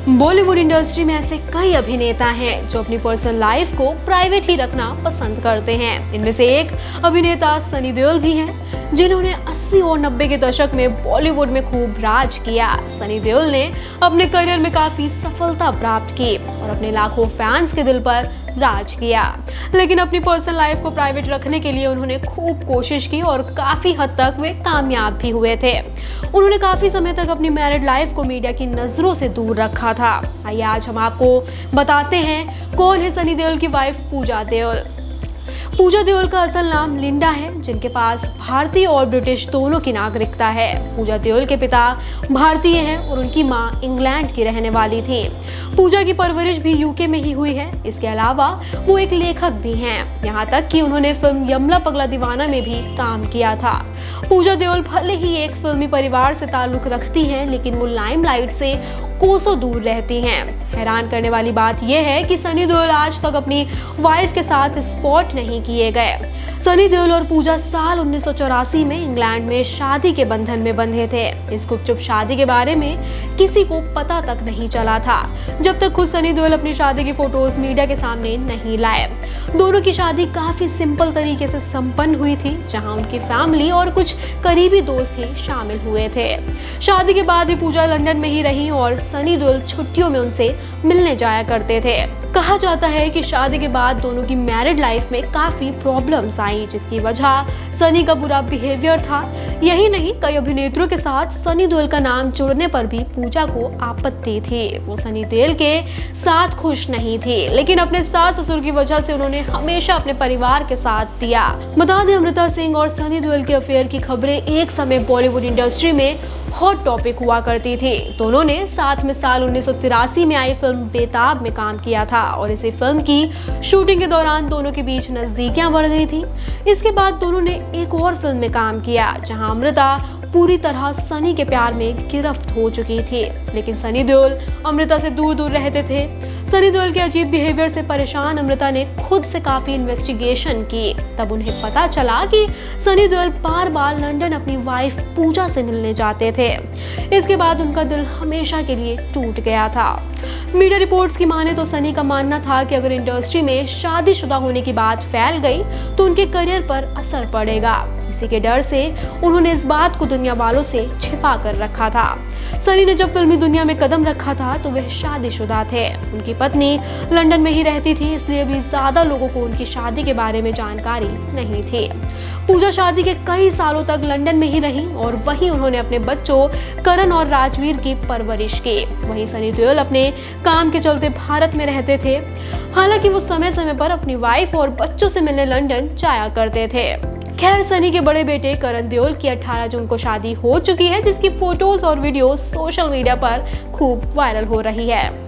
Bollywood industry में ऐसे कई अभिनेता हैं जो अपनी पर्सनल लाइफ को प्राइवेट ही रखना पसंद करते हैं। इनमें से एक अभिनेता सनी देओल भी हैं, जिन्होंने 80 और 90 के दशक में बॉलीवुड में खूब राज किया। सनी देओल ने अपने करियर में काफी सफलता प्राप्त की और अपने लाखों फैंस के दिल पर राज किया, लेकिन अपनी पर्सनल लाइफ को प्राइवेट रखने के लिए उन्होंने खूब कोशिश की और काफी हद तक वे कामयाब भी हुए थे। उन्होंने काफी समय तक अपनी मैरिड लाइफ को मीडिया की नजरों से दूर रखा था। आइए आज हम आपको बताते हैं कौन है सनी देओल की वाइफ पूजा देओल। पूजा देओल का असल नाम लिंडा है, जिनके पास भारतीय और ब्रिटिश दोनों की नागरिकता है। पूजा देओल के पिता भारतीय हैं और उनकी मां इंग्लैंड की रहने वाली थी। पूजा की परवरिश भी यूके में ही हुई है। इसके अलावा वो एक लेखक भी हैं, यहाँ तक कि उन्होंने फिल्म यमला पगला दीवाना में भी काम किया था। पूजा देओल भले ही एक फिल्मी परिवार से ताल्लुक रखती हैं, लेकिन वो लाइमलाइट से कोसों दूर रहती हैं। हैरान करने वाली बात यह है कि सनी देओल आज तक अपनी वाइफ के साथ स्पॉट नहीं किए गए। सनी देओल और पूजा साल 1984 में इंग्लैंड में शादी के बंधन में बंधे थे। इस गुपचुप शादी के बारे में किसी को पता तक नहीं चला था, जब तक खुद सनी देओल अपनी शादी की फोटोज मीडिया के सामने नहीं लाए। दोनों की शादी काफी सिंपल तरीके से संपन्न हुई थी, जहां उनकी फैमिली और कुछ करीबी दोस्त ही शामिल हुए थे। शादी के बाद भी पूजा लंदन में ही रही और सनी देओल छुट्टियों में उनसे मिलने जाया करते थे। कहा जाता है कि शादी के बाद दोनों की मैरिड लाइफ में काफी प्रॉब्लम्स आई, जिसकी वजह सनी का बुरा बिहेवियर था। यही नहीं, कई अभिनेत्रियों के साथ सनी देओल का नाम जुड़ने पर भी पूजा को आपत्ति थी। वो सनी देओल के साथ खुश नहीं थी, लेकिन अपने सास ससुर की वजह से उन्होंने हमेशा अपने परिवार के साथ दिया। बता दें, अमृता सिंह और सनी देओल के अफेयर की खबरें एक समय बॉलीवुड इंडस्ट्री में हॉट टॉपिक हुआ करती थी। दोनों ने साथ में साल 1983 में आई फिल्म बेताब में काम किया था और इसी फिल्म की शूटिंग के दौरान दोनों के बीच नजदीकियां बढ़ गई थी। इसके बाद दोनों ने एक और फिल्म में काम किया, जहां अमृता पूरी तरह सनी के प्यार में गिरफ्त हो चुकी थी, लेकिन सनी देओल अमृता से दूर दूर रहते थे। सनी देओल के अजीब बिहेवियर से परेशान अमृता ने खुद से काफी इन्वेस्टिगेशन की। तब उन्हें पता चला कि सनी देओल बार बार लंदन अपनी वाइफ पूजा से मिलने जाते थे। इसके बाद उनका दिल हमेशा के लिए टूट गया था। मीडिया रिपोर्ट्स की माने तो सनी का मानना था कि अगर इंडस्ट्री में शादीशुदा होने की बात फैल गई तो उनके करियर पर असर पड़ेगा। इसी के डर से उन्होंने इस बात को दुनिया वालों से छिपा कर रखा था। सनी ने जब फिल्मी दुनिया में कदम रखा था तो वह शादीशुदा थे। उनकी पत्नी लंदन में ही रहती थी, इसलिए भी ज्यादा लोगों को उनकी शादी के बारे में जानकारी नहीं थी। पूजा शादी के कई सालों तक लंदन में ही रही और वहीं उन्होंने अपने बच्चों करण और राजवीर की परवरिश की। वहीं सनी देओल अपने काम के चलते भारत में रहते थे। हालांकि वो समय समय पर अपनी वाइफ और बच्चों से मिलने लंदन जाया करते थे। खैर, सनी के बड़े बेटे करण देओल की 18 जून को शादी हो चुकी है, जिसकी फोटोज और वीडियोस सोशल मीडिया पर खूब वायरल हो रही है।